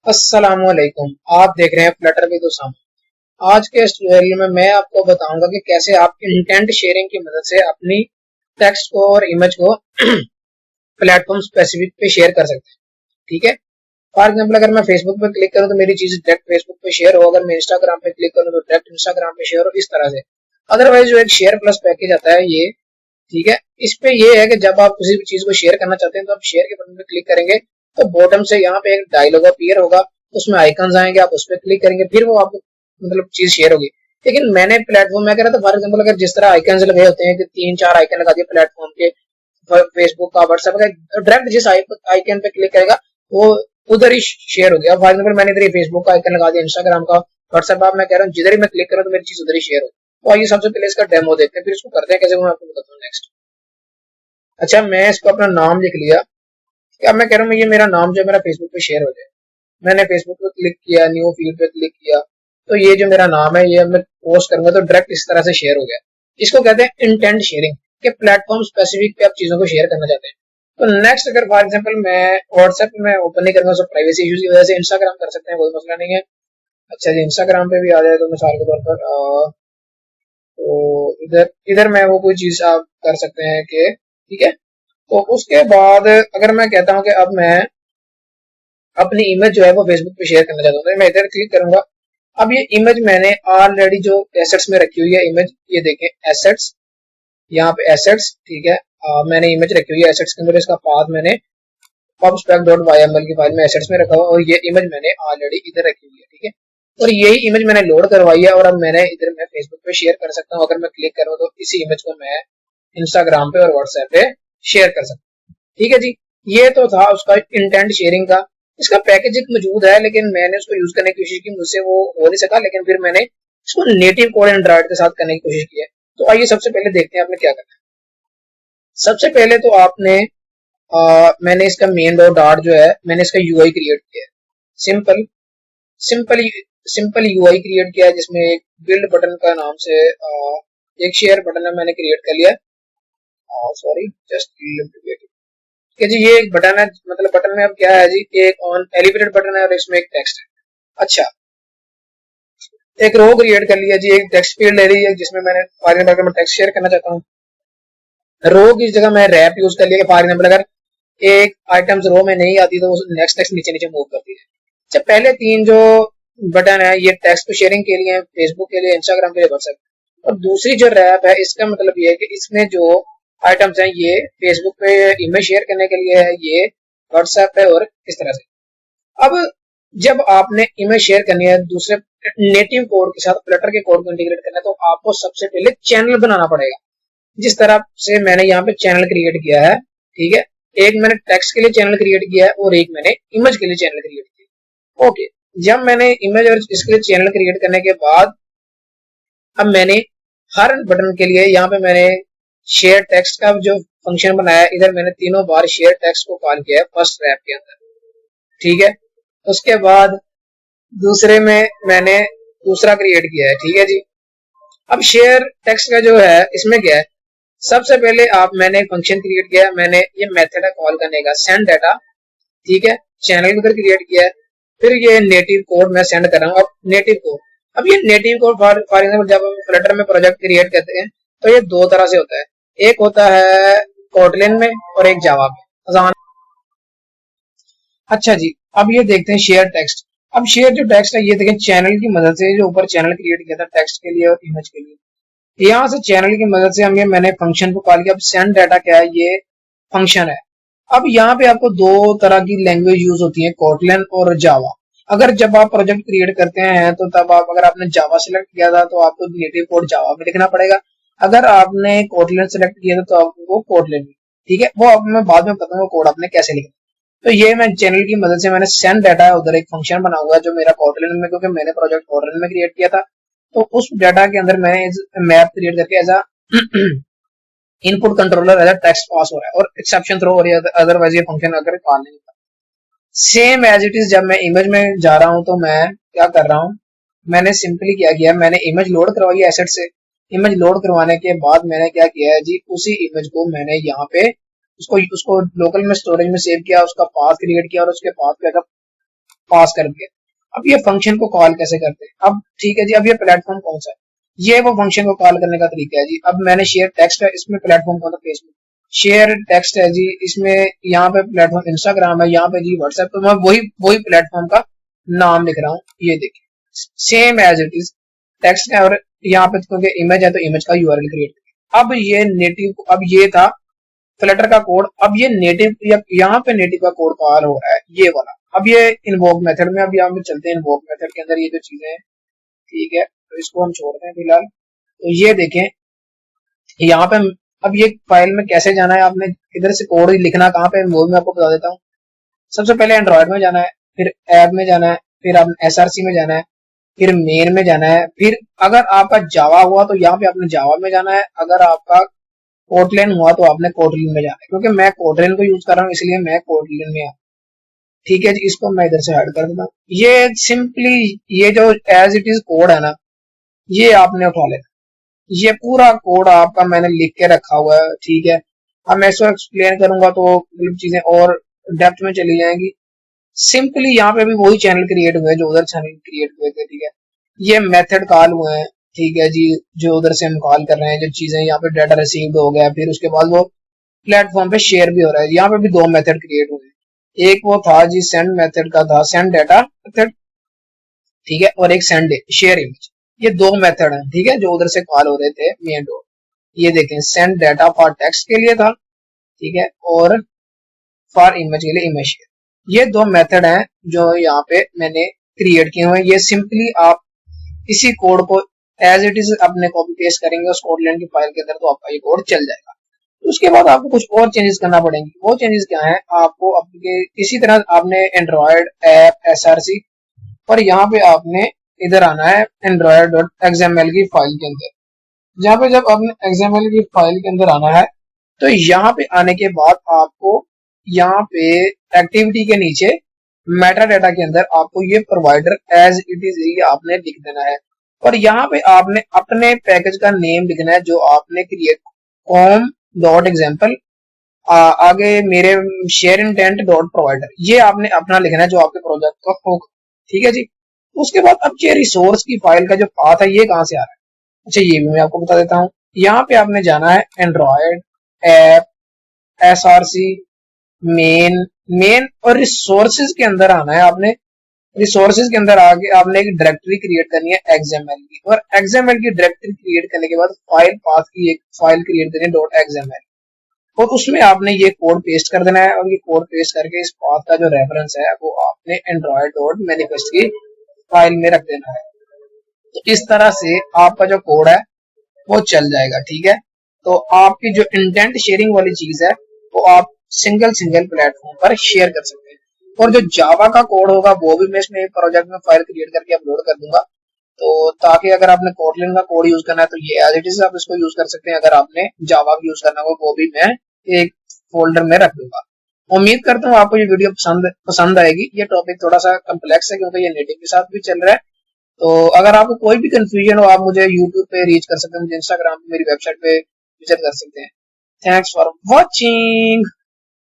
अस्सलामुअलैकुम। आप देख रहे हैं फ्लटर विद उसामा। आज के इस ट्यूटोरियल में मैं आपको बताऊंगा कि कैसे आप इंटेंट शेयरिंग की मदद से अपनी टेक्स्ट को और इमेज को प्लेटफॉर्म स्पेसिफिक पे शेयर कर सकते हैं। ठीक है। फॉर एग्जाम्पल, अगर मैं फेसबुक पे क्लिक करूं तो मेरी चीज डायरेक्ट फेसबुक पे शेयर हो, अगर मैं इंस्टाग्राम पे क्लिक करूं तो डायरेक्ट इंस्टाग्राम पे शेयर हो, इस तरह से। अदरवाइज जो एक शेयर प्लस पैकेज आता है ये, ठीक है, इस पे ये है कि जब आप किसी भी चीज को शेयर करना चाहते हैं तो आप शेयर के बटन पे क्लिक करेंगे तो बॉटम से यहाँ पे एक डायलॉग अपीयर होगा, उसमें आइकन्स आएंगे, आप उस पर क्लिक करेंगे, फिर वो आपको मतलब चीज शेयर होगी। लेकिन मैंने प्लेटफॉर्म में कह रहा था, फॉर एग्जाम्पल अगर जिस तरह आइकन्स लगे होते हैं कि 3-4 आइकन लगा दिए प्लेटफॉर्म के, फेसबुक का, व्हाट्सएप का, डायरेक्ट जिस आइकन पे क्लिक करेगा वो उधर ही शेयर हो गया। फॉर एग्जाम्पल मैंने इधर ही फेसबुक का आइकन लगा दिया, इंस्टाग्राम का, व्हाट्सएप का, मैं कह रहा हूँ जिधर ही मैं क्लिक करूँ तो मेरी चीज उधर ही शेयर हो। तो आइए सबसे पहले इसका डेमो देखते हैं, फिर इसको करते हैं कैसे, मैं आपको बताता हूँ नेक्स्ट। अच्छा, मैं इसको अपना नाम लिख लिया। अब मैं कह रहा हूँ ये मेरा नाम जो है मेरा फेसबुक पे शेयर हो जाए। मैंने फेसबुक पे क्लिक किया, न्यू फीड पे क्लिक किया, तो ये जो मेरा नाम है ये मैं पोस्ट करूंगा तो डायरेक्ट इस तरह से शेयर हो गया। इसको कहते हैं इंटेंट शेयरिंग, के प्लेटफॉर्म स्पेसिफिक पे आप चीजों को शेयर करना चाहते हैं। तो नेक्स्ट, अगर फॉर एग्जाम्पल मैं व्हाट्सएप में ओपन नहीं करूंगा तो प्राइवेसी इश्यूज की वजह से, इंस्टाग्राम कर सकते हैं, कोई मसला नहीं है। अच्छा जी, इंस्टाग्राम पे भी आ जाए तो मिसाल के तौर पर तो इधर इधर मैं वो कोई चीज आप कर सकते हैं कि, ठीक है। तो उसके बाद अगर मैं कहता हूं कि अब मैं अपनी इमेज जो है वो फेसबुक पे शेयर करना चाहता हूँ तो मैं इधर क्लिक करूंगा। अब ये इमेज मैंने ऑलरेडी जो एसेट्स में रखी हुई है इमेज, ये देखें एसेट्स, यहाँ पे एसेट्स, ठीक है। मैंने इमेज रखी हुई है एसेट्स के अंदर, इसका पाथ मैंने pubspec.yml की फाइल में एसेट्स में रखा हुआ और ये इमेज मैंने ऑलरेडी इधर रखी हुई है, ठीक है। और यही इमेज मैंने लोड करवाई है और अब मैंने इधर मैं फेसबुक पे शेयर कर सकता हूँ। अगर मैं क्लिक करूँ तो इसी इमेज को मैं इंस्टाग्राम पे और व्हाट्सएप पे शेयर कर सकता हूँ। ठीक है जी। ये तो था उसका इंटेंट शेयरिंग का। इसका पैकेज एक मौजूद है लेकिन मैंने उसको यूज करने की कोशिश की, मुझसे वो हो नहीं सका, लेकिन फिर मैंने इसको नेटिव कोड एंड्रॉइड के साथ करने की कोशिश की है। तो आइए सबसे पहले देखते हैं आपने क्या करना है। सबसे पहले तो आपने मैंने इसका मेन डॉट जो है मैंने इसका यूआई क्रिएट किया है। Simple simple simple UI create किया है जिसमें एक बिल्ड बटन का नाम से एक शेयर बटन है मैंने क्रिएट कर लिया। सॉरी, जस्ट कि जी ये एक बटन है, मतलब बटन में अब क्या है जी, एक ऑन एलिवेटेड बटन है और इसमें एक टेक्स्ट है। अच्छा, एक रो क्रिएट कर लिया जी, एक टेक्स्ट फील्ड ले रही है जिसमें मैंने फॉर एग्जाम्पल मैं टेक्स्ट शेयर करना चाहता हूँ। रो की जगह मैं रैप यूज कर लिया। फॉर एग्जाम्पल अगर एक आइटम्स रो में नहीं आती तो नेक्स्ट टेक्स्ट नीचे नीचे मूव करती है। अच्छा, पहले तीन जो बटन है ये टेक्स्ट शेयरिंग के लिए, फेसबुक के लिए, इंस्टाग्राम के लिए, व्हाट्सएप। और दूसरी जो रैप है इसका मतलब ये है कि इसमें जो आइटम्स हैं ये फेसबुक पे इमेज शेयर करने के लिए है, ये व्हाट्सएप पे, और इस तरह से। अब जब आपने इमेज शेयर करनी है दूसरे नेटिव कोड के साथ, फ्लटर के कोड को इंटीग्रेट करना है, तो आपको सबसे पहले चैनल बनाना पड़ेगा। जिस तरह से मैंने यहाँ पे चैनल क्रिएट किया है, ठीक है। एक मैंने टेक्स्ट के लिए चैनल क्रिएट किया है और एक मैंने इमेज के लिए चैनल क्रिएट किया। ओके, जब मैंने इमेज और इसके लिए चैनल क्रिएट करने के बाद अब मैंने हर बटन के लिए यहाँ पे मैंने शेयर टेक्स्ट का जो फंक्शन बनाया है, इधर मैंने तीनों बार शेयर टेक्स्ट को कॉल किया है फर्स्ट रैप के अंदर, ठीक है। उसके बाद दूसरे में मैंने दूसरा क्रिएट किया है, ठीक है जी। अब शेयर टेक्स्ट का जो है इसमें क्या है, सबसे पहले आप मैंने एक फंक्शन क्रिएट किया, मैंने ये मेथड है कॉल करने का, सेंड डाटा, ठीक है। चैनल के उधर क्रिएट किया है। फिर ये नेटिव कोड मैं सेंड कर रहा हूँ। अब नेटिव कोड, अब ये नेटिव कोड फॉर एग्जाम्पल जब हम फ्लटर में प्रोजेक्ट क्रिएट करते हैं तो ये दो तरह से होता है। एक होता है कोटलिन में और एक जावा में, आसान। अच्छा जी, अब ये देखते हैं शेयर टेक्स्ट। अब शेयर जो टेक्स्ट है ये देखें चैनल की मदद से, जो ऊपर चैनल क्रिएट किया था टेक्स्ट के लिए और इमेज के लिए, यहाँ से चैनल की मदद से हम ये मैंने फंक्शन को कॉल किया। अब सेंड डाटा क्या है, ये फंक्शन है। अब यहाँ पे आपको दो तरह की लैंग्वेज यूज होती है, कोटलिन और जावा। अगर जब आप प्रोजेक्ट क्रिएट करते हैं तो तब आप, अगर आपने जावा सिलेक्ट किया था तो आपको नेटिव कोड जावा में लिखना पड़ेगा। अगर आपने कोटलिन सिलेक्ट किया था तो आपको कोटलिन में, ठीक है। वो मैं बाद में बताऊंगा कोड आपने कैसे लिखना। तो ये मैं चैनल की मदद से मैंने सेंड डाटा है उधर एक फंक्शन बना हुआ है जो मेरा कोटलिन में, क्योंकि मैंने प्रोजेक्ट कोटलिन में क्रिएट किया था। तो उस डाटा के अंदर मैंने मैप क्रिएट करके as input controller as text pass हो रहा है और एक्सेप्शन थ्रो हो रही है, अदरवाइज ये फंक्शन अगर कॉल नहीं होता। सेम एज इट इज जब मैं इमेज में जा रहा हूं तो मैं क्या कर रहा हूं, मैंने सिंपली क्या किया, मैंने इमेज लोड करवाई है एसेट से। इमेज लोड करवाने के बाद मैंने क्या किया है जी, उसी इमेज को मैंने यहाँ पे उसको उसको लोकल में स्टोरेज में सेव किया, उसका पाथ क्रिएट किया और उसके पाथ पे पास कर दिया। अब ये फंक्शन को कॉल कैसे करते हैं, अब ठीक है जी। अब ये प्लेटफॉर्म कौन सा है, ये वो फंक्शन को कॉल करने का तरीका है जी। अब मैंने शेयर टेक्स्ट है, इसमें प्लेटफॉर्म कौन सा, फेसबुक। शेयर टेक्स्ट है जी, इसमें यहाँ पे प्लेटफॉर्म इंस्टाग्राम है, यहाँ पे जी व्हाट्सएप। तो मैं वही वही प्लेटफॉर्म का नाम लिख रहा हूँ, ये देखिए same as it is text है। और यहाँ पे क्योंकि इमेज है तो इमेज का यूआरएल क्रिएट। अब ये नेटिव, अब ये था फ्लटर का कोड, अब ये नेटिव यहाँ पे नेटिव का कोड कॉल हो रहा है ये वाला। अब ये इन्वोक मेथड में, अब यहाँ पे चलते हैं इन्वोक मेथड के अंदर ये जो चीजें हैं, ठीक है। तो इसको हम छोड़ते हैं फिलहाल। तो ये देखें यहाँ पे, अब ये फाइल में कैसे जाना है, आपने इधर से कोड लिखना कहाँ पे, वो मैं आपको बता देता हूँ। सबसे पहले एंड्रॉयड में जाना है, फिर ऐप में जाना है, फिर आपने एसआरसी में जाना है, फिर मेन में जाना है। फिर अगर आपका जावा हुआ तो यहाँ पे आपने जावा में जाना है, अगर आपका कोटलिन हुआ तो आपने कोटलिन में जाना है। क्योंकि मैं कोटलिन को यूज कर रहा हूँ इसलिए मैं कोटलिन में, ठीक है जी। इसको मैं इधर से ऐड कर देता हूँ। ये सिंपली ये जो एज इट इज कोड है ना, ये आपने उठा लेना। ये पूरा कोड आपका मैंने लिख के रखा हुआ है, ठीक है। अब मैं इसको एक्सप्लेन करूंगा तो मतलब चीजें और डेप्थ में चली जाएंगी। सिंपली यहाँ पे भी वही चैनल क्रिएट हुए जो उधर चैनल क्रिएट हुए थे, ठीक है। ये मेथड कॉल हुए हैं, ठीक है जी, जो उधर से हम कॉल कर रहे हैं। जो चीजें यहाँ पे डाटा रिसीव्ड हो गया, फिर उसके बाद वो प्लेटफॉर्म पे शेयर भी हो रहा है। यहाँ पे भी दो मेथड क्रिएट हुए हैं, एक वो था जी सेंड मेथड का था, सेंड डाटा मेथड, ठीक है, और एक सेंड शेयर इमेज। ये दो मेथड हैं, ठीक है, जो उधर से कॉल हो रहे थे मेन डोर। ये देखें सेंड डाटा फॉर टेक्स्ट के लिए था, ठीक है, और फॉर इमेज के लिए इमेज शेयर। ये दो मेथड हैं जो यहाँ पे मैंने क्रिएट किए हुए हैं। ये सिंपली आप इसी कोड को एज इट इज अपने कॉपी पेस्ट करेंगे उस कोडलेन की फाइल के अंदर तो आपका ये कोड चल जाएगा। उसके बाद आपको कुछ और चेंजेस करना पड़ेंगे। वो चेंजेस क्या है, आपको अपने इसी तरह आपने एंड्रॉयड ऐप एसआरसी और यहाँ पे आपने इधर आना है एंड्रॉयड डॉट एक्सएमएल की फाइल के अंदर। जहाँ पे जब आपने एक्सएमएल की फाइल के अंदर आना है तो यहाँ पे आने के बाद आपको यहाँ पे एक्टिविटी के नीचे मेटा डाटा के अंदर आपको ये प्रोवाइडर एज इट इज ये आपने लिख देना है। और यहाँ पे आपने अपने पैकेज का नेम लिखना है जो आपने क्रिएट कॉम डॉट एग्जाम्पल आगे मेरे शेयर इंटेंट डॉट प्रोवाइडर, ये आपने अपना लिखना है जो आपके प्रोजेक्ट का होगा, ठीक है जी। उसके बाद अब ये रिसोर्स की फाइल का जो पाथ है ये कहाँ से आ रहा है, अच्छा ये भी मैं आपको बता देता हूँ। यहाँ पे आपने जाना है एंड्रॉयड ऐप एसआरसी मेन और रिसोर्सेज के अंदर आना है आपने। रिसोर्सेज के अंदर आके आपने एक डायरेक्टरी क्रिएट करनी है एक्सएमएल की, और एक्सएमएल की डायरेक्टरी क्रिएट करने के बाद फाइल पाथ की एक फाइल क्रिएट करनी है डॉट एक्सएमएल, और उसमें आपने ये कोड पेस्ट कर देना है। और ये कोड पेस्ट करके इस पाथ का जो रेफरेंस है वो आपने एंड्रॉयड डॉट मैनिफेस्ट की फाइल में रख देना है। तो इस तरह से आपका जो कोड है वो चल जाएगा, ठीक है। तो आपकी जो इंटेंट शेयरिंग वाली चीज है वो आप सिंगल प्लेटफॉर्म पर शेयर कर सकते हैं। और जो जावा का कोड होगा वो भी मैं इसमें एक प्रोजेक्ट में फाइल क्रिएट करके अपलोड कर दूंगा। तो ताकि अगर आपने कोटलिन का कोड यूज करना है तो ये एज इट इज आप इसको यूज कर सकते हैं। अगर आपने जावा यूज करना हो वो भी मैं एक फोल्डर में रख दूंगा। उम्मीद करता हूँ आपको ये वीडियो पसंद आएगी। ये टॉपिक थोड़ा सा कम्प्लेक्स है क्योंकि ये नेटिव के साथ भी चल रहा है। तो अगर आपको कोई भी कंफ्यूजन हो आप मुझे यूट्यूब पे रीच कर सकते हैं, मुझे इंस्टाग्राम पे मेरी वेबसाइट पे विजिट कर सकते हैं। Thanks for watching.